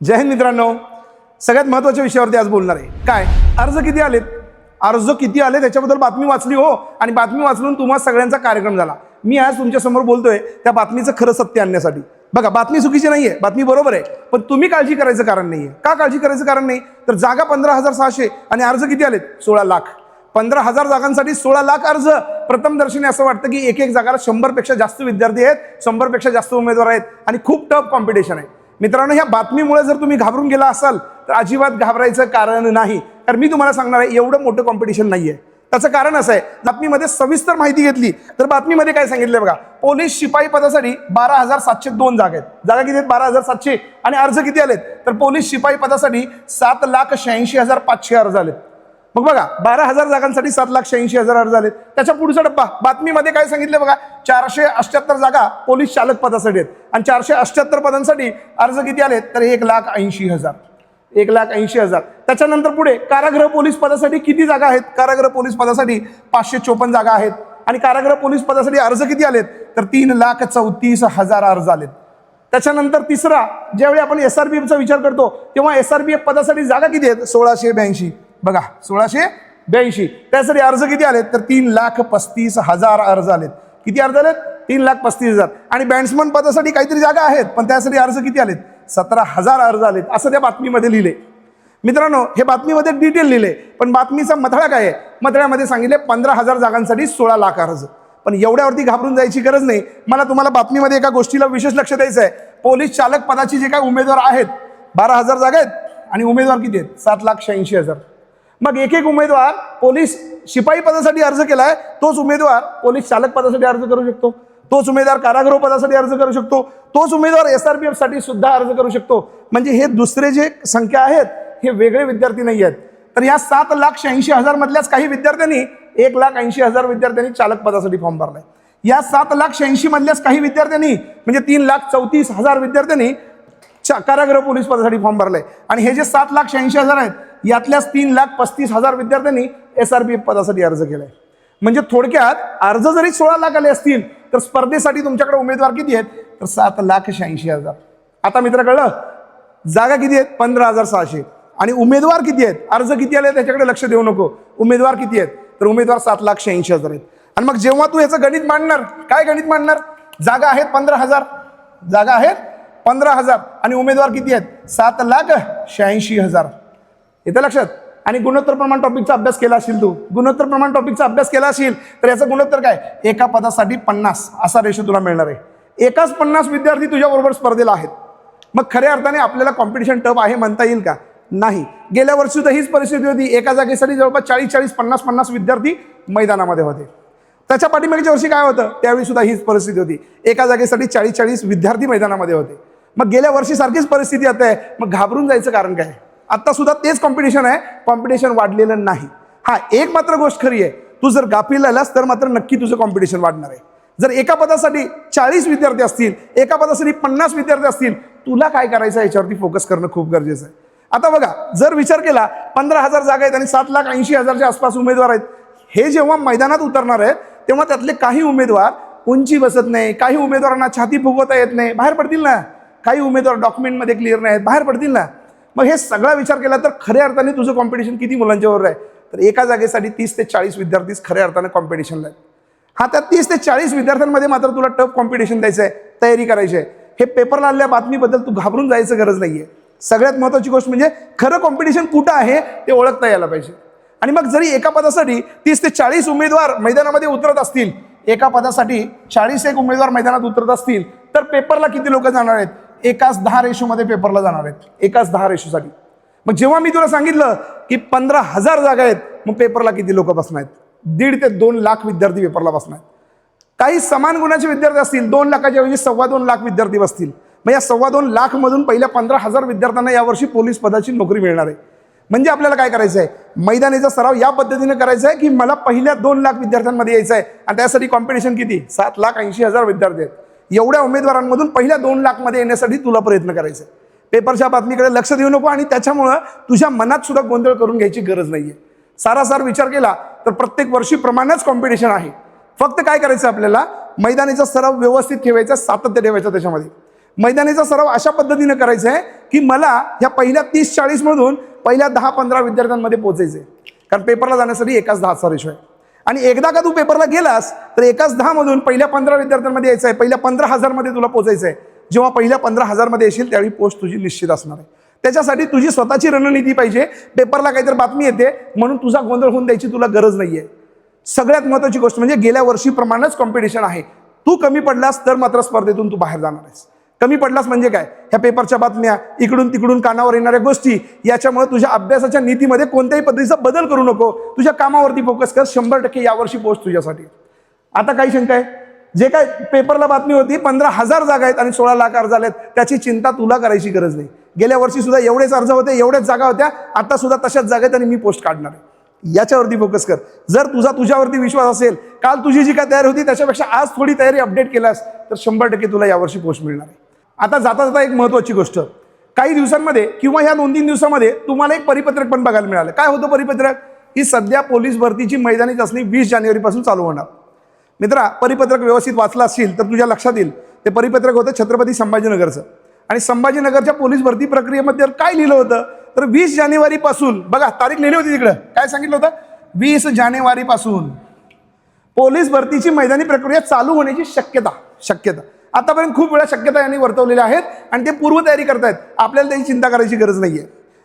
जय हिंद मित्रांनो, सगळ्यात महत्त्वाच्या विषयावरती आज बोलणार आहे. काय अर्ज किती आलेत, अर्ज किती आले त्याच्याबद्दल बातमी वाचली हो, आणि बातमी वाचून तुम्हा सगळ्यांचा कार्यक्रम झाला. मी आज तुमच्या समोर बोलतोय त्या बातमीचं खरं सत्य आणण्यासाठी. बघा, बातमी चुकीची नाहीये, बातमी बरोबर आहे, पण तुम्ही काळजी करायचं कारण नाहीये. का काळजी करायचं कारण नाही? तर जागा 15,600 आणि अर्ज किती आलेत? 16 लाख. 15,000 जागांसाठी 16 लाख अर्ज. प्रथमदर्शनी असं वाटतं की एक जागाला 100 पेक्षा जास्त विद्यार्थी आहेत, 100 पेक्षा जास्त उमेदवार आहेत आणि खूप टफ कॉम्पिटिशन आहे. मित्रांनो, ह्या बातमीमुळे जर तुम्ही घाबरून गेला असाल तर अजिबात घाबरायचं कारण नाही. कारण मी तुम्हाला सांगणार आहे, एवढं मोठं कॉम्पिटिशन नाहीये. त्याचं कारण असं आहे, बातमीमध्ये सविस्तर माहिती घेतली तर बातमीमध्ये काय सांगितलंय बघा. पोलीस शिपाई पदासाठी 12,702 जागा आहेत. जागा किती आहेत? 12,700. आणि अर्ज किती आलेत? तर पोलीस शिपाई पदासाठी 7,86,500 अर्ज आलेत. मग बघा, 12,000 जागांसाठी 7,86,000 अर्ज आलेत. त्याच्या पुढचा डब्बा बातमीमध्ये काय सांगितलं बघा. 478 जागा पोलीस चालक पदासाठी आहेत आणि 478 पदांसाठी अर्ज किती आलेत? तर 1,80,000. 1,80,000. त्याच्यानंतर पुढे कारागृह पोलीस पदासाठी किती जागा आहेत? कारागृह पोलीस पदासाठी 554 जागा आहेत. आणि कारागृह पोलीस पदासाठी अर्ज किती आलेत? तर 3,34,000 अर्ज आलेत. त्याच्यानंतर तिसरा, ज्यावेळी आपण SRPFचा विचार करतो तेव्हा SRPF पदासाठी जागा किती आहेत? 1,682. बघा, 1,682. त्यासाठी अर्ज किती आलेत? तर 3,35,000 अर्ज आलेत. किती अर्ज आलेत? 3,35,000. आणि बँड्समन पदासाठी काहीतरी जागा आहेत, पण त्यासाठी अर्ज किती आलेत? 17,000 अर्ज आलेत, असं त्या बातमीमध्ये लिहिले. मित्रांनो, हे बातमीमध्ये डिटेल लिहिले, पण बातमीचा मथळा काय आहे? मथळ्यामध्ये सांगितले 15,000 जागांसाठी 16 लाख अर्ज. पण एवढ्यावरती घाबरून जायची गरज नाही. मला तुम्हाला बातमीमध्ये एका गोष्टीला विशेष लक्ष द्यायचं आहे. पोलीस चालक पदाचे जे काही उमेदवार आहेत, 12,000 जागा आहेत आणि उमेदवार किती आहेत? 7,86,000. मग एक उमेदवार पोलीस शिपाई पदासाठी अर्ज केलाय, तोच उमेदवार पोलीस चालक पदासाठी अर्ज करू शकतो, तोच उमेदवार कारागृह पदासाठी अर्ज करू शकतो, तोच उमेदवार SRPF साठी सुद्धा अर्ज करू शकतो. म्हणजे हे दुसरे जे संख्या आहेत हे वेगळे विद्यार्थी नाही आहेत. तर या 7,86,000 मधल्याच काही विद्यार्थ्यांनी 1,80,000 विद्यार्थ्यांनी चालक पदासाठी फॉर्म भरलाय. या 7,86,000 मधल्याच काही विद्यार्थ्यांनी म्हणजे 3,34,000 विद्यार्थ्यांनी कारागृह पोलीस पदासाठी फॉर्म भरलाय. आणि हे जे 7,86,000 आहेत, यातल्याच 3,35,000 विद्यार्थ्यांनी SRPF पदासाठी अर्ज केलाय. म्हणजे थोडक्यात अर्ज जरी 16 लाख आले असतील तर स्पर्धेसाठी तुमच्याकडे उमेदवार किती आहेत? तर 7,86,000. आता मित्र, कळलं? जागा किती आहेत? 15,600. आणि उमेदवार किती आहेत? अर्ज किती आले त्याच्याकडे लक्ष देऊ नको. उमेदवार किती आहेत? तर उमेदवार 7,86,000 आहेत. आणि मग जेव्हा तू याचं गणित मांडणार, काय गणित मांडणार? जागा आहेत 15,000, जागा आहेत 15,000 आणि उमेदवार किती आहेत? 7,86,000. येतं लक्षात? आणि गुणोत्तर प्रमाण टॉपिकचा अभ्यास केला असेल, तू गुणोत्तर प्रमाण टॉपिकचा अभ्यास केला असेल तर याचं गुणोत्तर काय? एका पदासाठी 50 असा रेशो तुला मिळणार आहे. एकाच 50 विद्यार्थी तुझ्याबरोबर स्पर्धेला आहेत. मग खऱ्या अर्थाने आपल्याला कॉम्पिटिशन टफ आहे म्हणता येईल का? नाही. गेल्या वर्षी सुद्धा हीच परिस्थिती होती. एका जागेसाठी जवळपास 40-40, 50-50 विद्यार्थी मैदानामध्ये होते. त्याच्या पाठीमागच्या वर्षी काय होतं? त्यावेळी सुद्धा हीच परिस्थिती होती. एका जागेसाठी 40-40 विद्यार्थी मैदानामध्ये होते. मग गेल्या वर्षी सारखीच परिस्थिती आता आहे. मग घाबरून जायचं कारण काय? आता सुद्धा तेच कॉम्पिटिशन आहे, कॉम्पिटिशन वाढलेलं नाही. हा, एक मात्र गोष्ट खरी आहे, तू जर गाफील राहिलास तर मात्र नक्की तुझं कॉम्पिटिशन वाढणार आहे. जर एका पदासाठी 40 विद्यार्थी असतील, एका पदासाठी 50 विद्यार्थी असतील, तुला काय करायचं याच्यावरती फोकस करणं खूप गरजेचं आहे. आता बघा, जर विचार केला 15,000 जागा आहेत आणि 7,80,000च्या आसपास उमेदवार आहेत, हे जेव्हा मैदानात उतरणार आहेत तेव्हा त्यातले काही उमेदवार उंची बसत नाही, काही उमेदवारांना छाती फुगवता येत नाही, बाहेर पडतील ना. काही उमेदवार डॉक्युमेंटमध्ये क्लिअर नाही आहेत, बाहेर पडतील ना. मग हे सगळा विचार केला तर खऱ्या अर्थाने तुझं कॉम्पिटिशन किती मुलांच्यावर आहे? तर एका जागेसाठी 30 ते 40 विद्यार्थीच खऱ्या अर्थाने कॉम्पिटिशनला आहेत. हा, त्या 30 ते 40 विद्यार्थ्यांमध्ये मात्र तुला टफ कॉम्पिटिशन द्यायचं आहे, तयारी करायची आहे. हे पेपरला आलेल्या बातमीबद्दल तू घाबरून जायचं गरज नाहीये. सगळ्यात महत्त्वाची गोष्ट म्हणजे खरं कॉम्पिटिशन कुठं आहे ते ओळखता यायला पाहिजे. आणि मग जरी एका पदासाठी 30 ते 40 उमेदवार मैदानामध्ये उतरत असतील, एका पदासाठी 41 उमेदवार मैदानात उतरत असतील, तर पेपरला किती लोक जाणार आहेत? एकाच 10 रेशोमध्ये पेपरला जाणार आहेत, एकाच 10 रेशोसाठी. मग जेव्हा मी तुला सांगितलं की 15,000 जागा आहेत, मग पेपरला किती लोक बसणार आहेत? 1.5 ते 2 लाख विद्यार्थी पेपरला बसणार आहेत. काही समान गुणाचे विद्यार्थी असतील, 2 लाखाच्या ऐवजी 2.25 लाख विद्यार्थी बसतील. मग या 2.25 लाख मधून पहिल्या 15,000 विद्यार्थ्यांना यावर्षी पोलीस पदाची नोकरी मिळणार आहे. म्हणजे आपल्याला काय करायचं आहे? मैदानीचा सराव या पद्धतीने करायचा आहे की मला पहिल्या 2 लाख विद्यार्थ्यांमध्ये यायचं आहे. आणि त्यासाठी कॉम्पिटिशन किती? 7,80,000 विद्यार्थी आहेत. एवढ्या उमेदवारांमधून पहिल्या 2 लाख मध्ये येण्यासाठी तुला प्रयत्न करायचे. पेपरच्या बातमीकडे लक्ष देऊ नको आणि त्याच्यामुळं तुझ्या मनात सुद्धा गोंधळ करून घ्यायची गरज नाहीये. सारासार विचार केला तर प्रत्येक वर्षी प्रमाणच कॉम्पिटिशन आहे. फक्त काय करायचं आपल्याला? मैदानीचा सराव व्यवस्थित ठेवायचा, सातत्य ठेवायचं त्याच्यामध्ये. मैदानीचा सराव अशा पद्धतीने करायचा आहे की मला ह्या पहिल्या 30-40 मधून पहिल्या 10-15 विद्यार्थ्यांमध्ये पोहोचायचे, कारण पेपरला जाण्यासाठी एकाच 10चा रेशो आहे. आणि एकदा का तू पेपरला गेलास तर एकाच 10 मधून पहिल्या 15 विद्यार्थ्यांमध्ये यायचं आहे, पहिल्या 15,000 मध्ये तुला पोहोचायचं आहे. जेव्हा पहिल्या 15,000 मध्ये येशील त्यावेळी पोस्ट तुझी निश्चित असणार आहे. त्याच्यासाठी तुझी स्वतःची रणनीती पाहिजे. पेपरला काहीतरी बातमी येते म्हणून तुझा गोंधळ होऊन द्यायची तुला गरज नाहीये. सगळ्यात महत्त्वाची गोष्ट म्हणजे गेल्या वर्षीप्रमाणेच कॉम्पिटिशन आहे. तू कमी पडलास तर मात्र स्पर्धेतून तू बाहेर जाणार आहेस. कमी पडलास म्हणजे काय, ह्या पेपरच्या बातम्या, इकडून तिकडून कानावर येणाऱ्या गोष्टी, याच्यामुळे तुझ्या अभ्यासाच्या नीतीमध्ये कोणत्याही पद्धतीचा बदल करू नको. तुझ्या कामावरती फोकस कर. 100% यावर्षी पोस्ट तुझ्यासाठी. आता काही शंका आहे, जे काय पेपरला बातमी होती 15,000 जागा आहेत आणि 16 लाख अर्ज आलेत, त्याची चिंता तुला करायची गरज नाही. गेल्या वर्षी सुद्धा एवढेच अर्ज होते, एवढेच जागा होत्या, आता सुद्धा तशाच जागा आहेत आणि मी पोस्ट काढणार आहे. याच्यावरती फोकस कर. जर तुझ्यावरती विश्वास असेल, काल तुझी जी काय तयारी होती त्याच्यापेक्षा आज थोडी तयारी अपडेट केलास तर 100% तुला यावर्षी पोस्ट मिळणार आहे. आता जाता जाता एक महत्त्वाची गोष्ट, काही दिवसांमध्ये किंवा ह्या 2-3 दिवसामध्ये तुम्हाला एक परिपत्रक पण बघायला मिळालं. काय होतं परिपत्रक? ही सध्या पोलीस भरतीची मैदानी चाचणी 20 जानेवारीपासून चालू होणार. मित्रा, परिपत्रक व्यवस्थित वाचला असेल तर तुझ्या लक्षात येईल. ते परिपत्रक होतं छत्रपती संभाजीनगरचं. आणि संभाजीनगरच्या पोलीस भरती प्रक्रियेमध्ये काय लिहिलं होतं तर 20 जानेवारीपासून, बघा तारीख लिहिली होती तिकडं, काय सांगितलं होतं, 20 जानेवारीपासून पोलीस भरतीची मैदानी प्रक्रिया चालू होण्याची शक्यता. आतापर्यंत खूप वेळा शक्यता यांनी वर्तवलेल्या आहेत आणि ते पूर्वतयारी करतायत. आपल्याला त्याची चिंता करायची गरज नाहीये.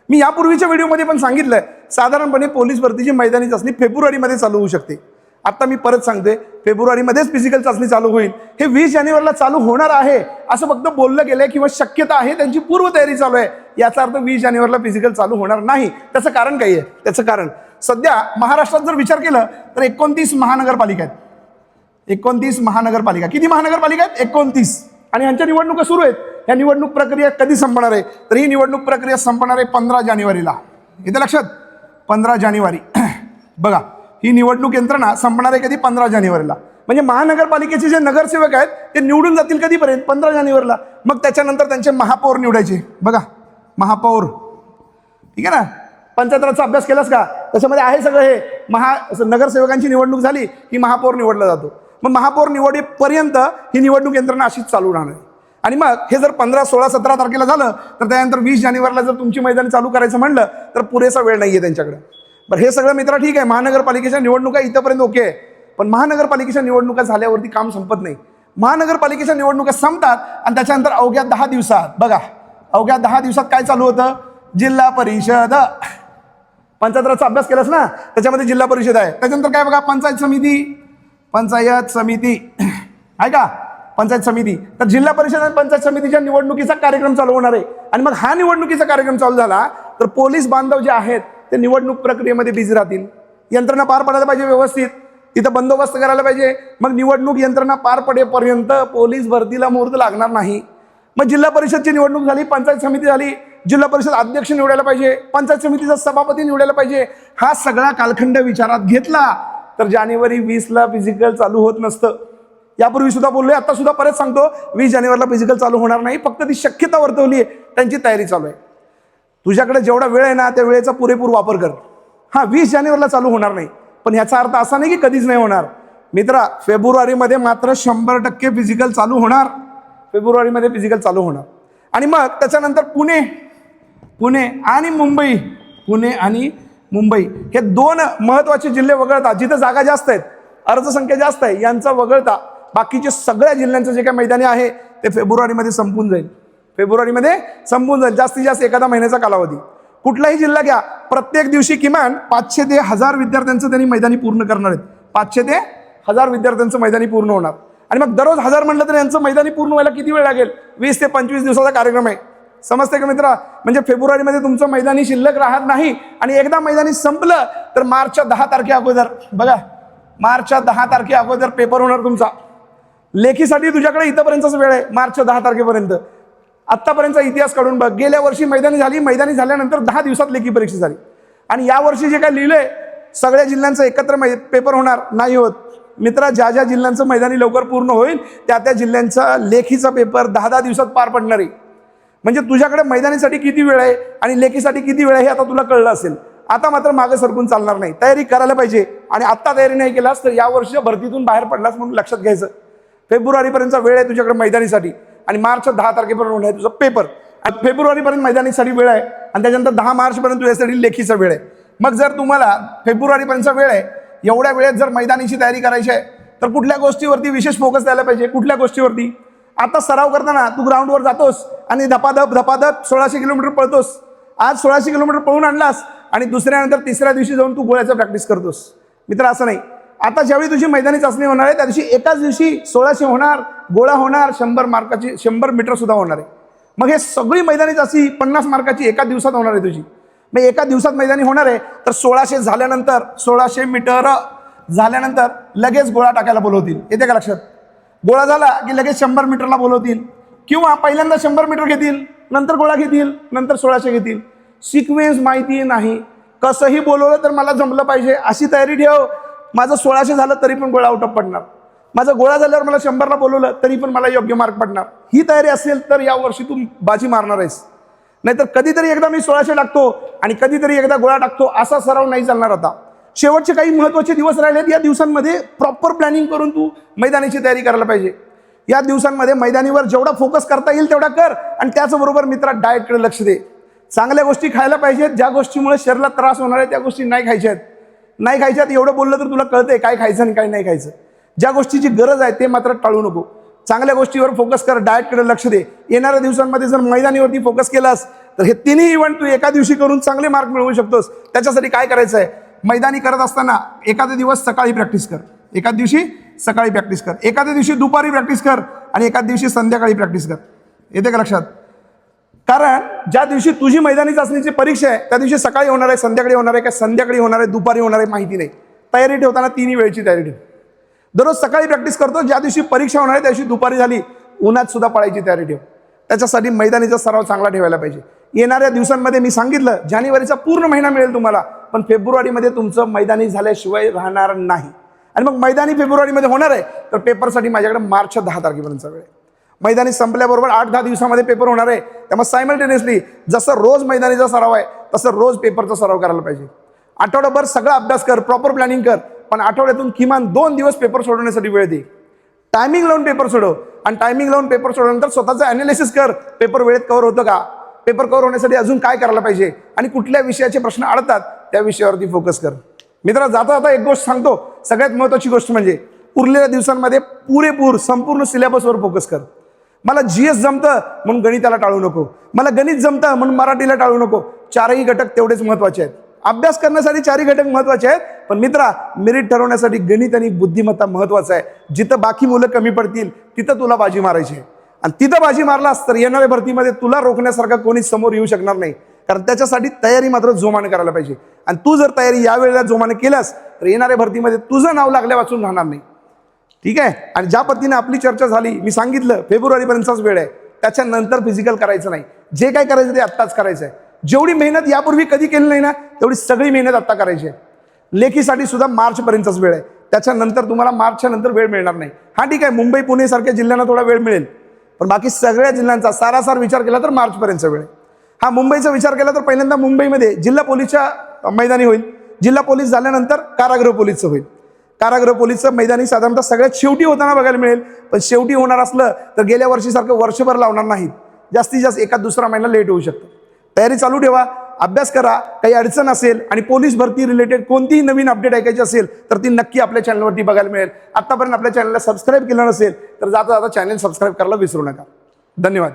मी यापूर्वीच्या व्हिडिओमध्ये पण सांगितलंय, साधारणपणे पोलीस भरतीची मैदानी चाचणी फेब्रुवारीमध्ये चालू होऊ शकते. आता मी परत सांगतोय, फेब्रुवारीमध्येच फिजिकल चाचणी चालू होईल. हे 20 जानेवारीला चालू होणार आहे असं फक्त बोललं गेलंय किंवा शक्यता आहे, त्यांची पूर्वतयारी चालू आहे. याचा अर्थ 20 जानेवारीला फिजिकल चालू होणार नाही. त्याचं कारण काय आहे? त्याचं कारण सध्या महाराष्ट्रात जर विचार केला तर 29 महानगरपालिका आहेत. 29 महानगरपालिका. किती महानगरपालिका आहेत? 29. आणि यांच्या निवडणुका सुरू आहेत. या निवडणूक प्रक्रिया कधी संपणार आहे तर ही निवडणूक प्रक्रिया संपणार आहे 15 जानेवारीला. इथे लक्षात, 15 जानेवारी. बघा, ही निवडणूक यंत्रणा संपणार आहे कधी? 15 जानेवारीला. म्हणजे महानगरपालिकेचे जे नगरसेवक आहेत ते निवडून जातील कधीपर्यंत? 15 जानेवारीला. मग त्याच्यानंतर त्यांचे महापौर निवडायचे. बघा, महापौर, ठीक आहे ना. पंचायत अभ्यास केलास का? त्याच्यामध्ये आहे सगळं हे. नगरसेवकांची निवडणूक झाली की महापौर निवडला जातो. मग महापौर निवडीपर्यंत ही निवडणूक यंत्रणा अशीच चालू राहणार आहे. आणि मग हे जर 15, 16, 17 तारखेला झालं तर त्यानंतर 20 जानेवारीला जर तुमची मैदानी चालू करायचं म्हणलं तर पुरेसा वेळ नाहीये त्यांच्याकडे. बरं, हे सगळं मित्र ठीक आहे. महानगरपालिकेच्या निवडणुका इथंपर्यंत ओके आहे. पण महानगरपालिकेच्या निवडणुका झाल्यावरती काम संपत नाही. महानगरपालिकेच्या निवडणुका संपतात आणि त्याच्यानंतर अवघ्या 10 दिवसात, बघा, अवघ्या 10 दिवसात काय चालू होतं? जिल्हा परिषद. पंचायत राजचा अभ्यास केलास ना, त्याच्यामध्ये जिल्हा परिषद आहे. त्याच्यानंतर काय बघा, पंचायत समिती आहे का? पंचायत समिती. तर जिल्हा परिषद आणि पंचायत समितीच्या निवडणुकीचा कार्यक्रम चालू होणार आहे. आणि मग हा निवडणुकीचा कार्यक्रम चालू झाला तर पोलीस बांधव जे आहेत ते निवडणूक प्रक्रियेमध्ये बिझी राहतील. यंत्रणा पार पडायला पाहिजे व्यवस्थित, तिथं बंदोबस्त करायला पाहिजे. मग निवडणूक यंत्रणा पार पडेपर्यंत पोलीस भरतीला मुहूर्त लागणार नाही. मग जिल्हा परिषदची निवडणूक झाली, पंचायत समिती झाली, जिल्हा परिषद अध्यक्ष निवडायला पाहिजे, पंचायत समितीचा सभापती निवडायला पाहिजे. हा सगळा कालखंड विचारात घेतला तर जानेवारी 20ला फिजिकल चालू होत नसतं. यापूर्वी सुद्धा बोललोय, आता सुद्धा परत सांगतो, 20 जानेवारीला फिजिकल चालू होणार नाही. फक्त ती शक्यता वर्तवली आहे, त्यांची तयारी चालू आहे. तुझ्याकडे जेवढा वेळ आहे ना त्या वेळेचा पुरेपूर वापर कर. 20 जानेवारीला चालू होणार नाही, पण ह्याचा अर्थ असा नाही की कधीच नाही होणार. मित्रा, फेब्रुवारीमध्ये मात्र 100% फिजिकल चालू होणार. फेब्रुवारीमध्ये फिजिकल चालू होणार. आणि मग त्याच्यानंतर पुणे आणि मुंबई हे 2 महत्वाचे जिल्हे वगळता, जिथे जागा जास्त आहेत, अर्जसंख्या जास्त आहे, यांचा वगळता बाकीचे सगळ्या जिल्ह्यांचं जे काही मैदानी आहे ते फेब्रुवारीमध्ये संपून जाईल. जास्तीत जास्त एखादा महिन्याचा कालावधी. कुठलाही जिल्हा घ्या, प्रत्येक दिवशी किमान 500 ते 1000 विद्यार्थ्यांचं त्यांनी मैदानी पूर्ण करणार आहेत. 500 ते 1000 विद्यार्थ्यांचं मैदानी पूर्ण होणार. आणि मग दररोज 1000 म्हटलं तर यांचं मैदानी पूर्ण व्हायला किती वेळ लागेल? 20 ते 25 दिवसाचा कार्यक्रम आहे. समजते का मित्रा? म्हणजे फेब्रुवारीमध्ये तुमचं मैदानी शिल्लक राहत नाही. आणि एकदा मैदानी संपलं तर मार्चच्या 10 तारखे अगोदर, बघा, मार्चच्या 10 तारखे अगोदर पेपर होणार तुमचा. लेखीसाठी तुझ्याकडे इथंपर्यंतच वेळ आहे, मार्चच्या 10 तारखेपर्यंत. आत्तापर्यंतचा इतिहास काढून बघ. गेल्या वर्षी मैदानी झाल्यानंतर 10 दिवसात लेखी परीक्षा झाली. आणि यावर्षी जे काय लिहिलंय सगळ्या जिल्ह्यांचं एकत्र पेपर होणार नाही होत. मित्रा, ज्या ज्या जिल्ह्यांचं मैदानी लवकर पूर्ण होईल त्या जिल्ह्यांचा लेखीचा पेपर 10 दिवसात पार पडणार आहे. म्हणजे तुझ्याकडे मैदानीसाठी किती वेळ आहे आणि लेखीसाठी किती वेळ आहे हे आता तुला कळलं असेल. आता मात्र मागे सरकून चालणार नाही, तयारी करायला पाहिजे. आणि आता तयारी नाही केलास तर या वर्षी भरतीतून बाहेर पडलास म्हणून लक्षात घ्यायचं. फेब्रुवारीपर्यंतचा वेळ आहे तुझ्याकडे मैदानीसाठी आणि मार्च 10 तारखेपर्यंत होणार आहे तुझा पेपर. फेब्रुवारीपर्यंत मैदानीसाठी वेळ आहे आणि त्याच्यानंतर 10 मार्चपर्यंत तुझ्यासाठी लेखीचा वेळ आहे. मग जर तुम्हाला फेब्रुवारीपर्यंतचा वेळ आहे, एवढ्या वेळेत जर मैदानीची तयारी करायची आहे तर कुठल्या गोष्टीवरती विशेष फोकस द्यायला पाहिजे? कुठल्या गोष्टीवरती? आता सराव करताना तू ग्राउंडवर जातोस आणि धपाधप 1600 किलोमीटर पळतोस. आज 1600 किलोमीटर पळून आणलास आणि दुसऱ्यानंतर तिसऱ्या दिवशी जाऊन तू गोळ्याचं प्रॅक्टिस करतोस. मित्र असं नाही. आता ज्यावेळी तुझी मैदानी चाचणी होणार आहे त्या दिवशी एकाच दिवशी 1600 होणार, गोळा होणार, 100 मार्काची 100 मीटर सुद्धा होणार आहे. मग हे सगळी मैदानी चाचणी 50 मार्काची एका दिवसात होणार आहे तुझी. मग एका दिवसात मैदानी होणार आहे तर 1600 झाल्यानंतर 1600 मीटर झाल्यानंतर लगेच गोळा टाकायला बोलवतील. येते का लक्षात? गोळा झाला की लगेच 100 मीटरला बोलवतील किंवा पहिल्यांदा 100 मीटर घेतील, नंतर गोळा घेतील, नंतर 1600 घेतील. सिक्वेन्स माहिती नाही. कसंही बोलवलं तर मला जमलं पाहिजे अशी तयारी ठेव. माझं 1600 झालं तरी पण गोळा आउट ऑफ पडणार. माझा गोळा झाल्यावर मला 100ला बोलवलं तरी पण मला योग्य मार्क पडणार. ही तयारी असेल तर या वर्षी तू बाजी मारणार आहेस. नाहीतर कधीतरी एकदा मी 1600 टाकतो आणि कधीतरी एकदा गोळा टाकतो असा सराव नाही चालणार. आता शेवटचे काही महत्त्वाचे दिवस राहिलेत. या दिवसांमध्ये प्रॉपर प्लॅनिंग करून तू मैदानीची तयारी करायला पाहिजे. या दिवसांमध्ये मैदानीवर जेवढा फोकस करता येईल तेवढा कर आणि त्याचबरोबर मित्रा डाएटकडे लक्ष दे. चांगल्या गोष्टी खायला पाहिजेत. ज्या गोष्टीमुळे शरीराला त्रास होणार आहे त्या गोष्टी नाही खायच्यात. नाही खायच्यात एवढं बोललं तर तुला कळतंय काय खायचं आणि काय नाही खायचं. ज्या गोष्टीची गरज आहे ते मात्र टाळू नको. चांगल्या गोष्टीवर फोकस कर, डाएटकडे लक्ष दे. येणाऱ्या दिवसांमध्ये जर मैदानीवरती फोकस केलास तर हे तिन्ही इव्हेंट तू एका दिवशी करून चांगले मार्क मिळवू शकतोस. त्याच्यासाठी काय करायचं आहे? मैदानी करत असताना एखादा दिवस सकाळी प्रॅक्टिस कर, एखाद दिवशी सकाळी प्रॅक्टिस कर, एखाद्या दिवशी दुपारी प्रॅक्टिस कर आणि एखाद दिवशी संध्याकाळी प्रॅक्टिस कर. येते का लक्षात? कारण ज्या दिवशी तुझी मैदानी चाचणीची परीक्षा आहे त्या दिवशी सकाळी होणार आहे, संध्याकाळी होणार आहे, का संध्याकाळी होणार आहे, दुपारी होणार आहे माहिती नाही. तयारी ठेवताना तिन्ही वेळची तयारी ठेव. दररोज सकाळी प्रॅक्टिस करतो, ज्या दिवशी परीक्षा होणार आहे त्या दिवशी दुपारी झाली उन्हात सुद्धा पळायची तयारी ठेव. त्याच्यासाठी मैदानीचा सराव चांगला ठेवायला पाहिजे. येणाऱ्या दिवसांमध्ये मी सांगितलं जानेवारीचा पूर्ण महिना मिळेल तुम्हाला, पण फेब्रुवारीमध्ये तुमचं मैदानी झाल्याशिवाय राहणार नाही. आणि मग मैदानी फेब्रुवारीमध्ये होणार आहे तर पेपरसाठी माझ्याकडे मार्चच्या 10 तारखेपर्यंतचा वेळ आहे. मैदानी संपल्याबरोबर 8-10 दिवसामध्ये पेपर होणार आहे. त्यामुळे सायमल्टेनियसली जसं रोज मैदानीचा सराव आहे तसं रोज पेपरचा सराव करायला पाहिजे. आठवडाभर सगळा अभ्यास कर, प्रॉपर प्लॅनिंग कर, पण आठवड्यातून किमान 2 दिवस पेपर सोडवण्यासाठी वेळ दे. टायमिंग लावून पेपर सोडव आणि टायमिंग लावून पेपर सोडवल्यानंतर स्वतःचं अनालिसिस कर. पेपर वेळेत कव्हर होतं का? पेपर कव्हर होण्यासाठी अजून काय करायला पाहिजे आणि कुठल्या विषयाचे प्रश्न अडतात त्या विषयावरती फोकस कर. मित्रा, जाता जाता एक गोष्ट सांगतो, सगळ्यात महत्त्वाची गोष्ट म्हणजे उरलेल्या दिवसांमध्ये पुरेपूर संपूर्ण सिलेबसवर फोकस कर. मला GS जमतं म्हणून गणिताला टाळू नको, मला गणित जमतं म्हणून मराठीला टाळू नको. चारही घटक तेवढेच महत्त्वाचे आहेत. अभ्यास करण्यासाठी चारही घटक महत्त्वाचे आहेत, पण मित्रा मेरिट ठरवण्यासाठी गणित आणि बुद्धिमत्ता महत्त्वाचं आहे. जिथं बाकी मुलं कमी पडतील तिथं तुला बाजी मारायची आहे आणि तिथं बाजी मारलास तर येणाऱ्या भरतीमध्ये तुला रोखण्यासारखं कोणीच समोर येऊ शकणार नाही. कारण त्याच्यासाठी तयारी मात्र जोमाने करायला पाहिजे आणि तू जर तयारी यावेळेला जोमाने केल्यास तर येणाऱ्या भरतीमध्ये तुझं नाव लागल्या वाचून राहणार नाही. ठीक आहे? आणि ज्या पद्धतीने आपली चर्चा झाली, मी सांगितलं फेब्रुवारीपर्यंतचाच वेळ आहे. त्याच्यानंतर फिजिकल करायचं नाही. जे काय करायचं ते आत्ताच करायचं आहे. जेवढी मेहनत यापूर्वी कधी केली नाही ना तेवढी सगळी मेहनत आत्ता करायची आहे. लेखीसाठी सुद्धा मार्चपर्यंतचाच वेळ आहे. त्याच्यानंतर तुम्हाला मार्चच्या नंतर वेळ मिळणार नाही. हा ठीक आहे, मुंबई पुणे सारख्या जिल्ह्यांना थोडा वेळ मिळेल, पण बाकी सगळ्या जिल्ह्यांचा सारासार विचार केला तर मार्चपर्यंतचा वेळ आहे. हा मुंबईचा विचार केला तर पहिल्यांदा मुंबईमध्ये जिल्हा पोलीसच्या मैदानी होईल. जिल्हा पोलीस झाल्यानंतर कारागृह पोलीसचं होईल. कारागृह पोलीसचं मैदानी साधारणतः सगळ्यात शेवटी होताना बघायला मिळेल, पण शेवटी होणार असलं तर गेल्या वर्षीसारखं वर्षभर लावणार नाहीत. जास्तीत जास्त एका दुसरा महिना लेट होऊ शकतो. तयारी चालू ठेवा, अभ्यास करा. काही अडचण असेल आणि पोलीस भरती रिलेटेड कोणतीही नवीन अपडेट ऐकायची असेल तर ती नक्की आपल्या चॅनलवरती बघायला मिळेल. आतापर्यंत आपल्या चॅनलला सबस्क्राईब केलं नसेल तर जाता जाता चॅनल सबस्क्राईब करायला विसरू नका. धन्यवाद.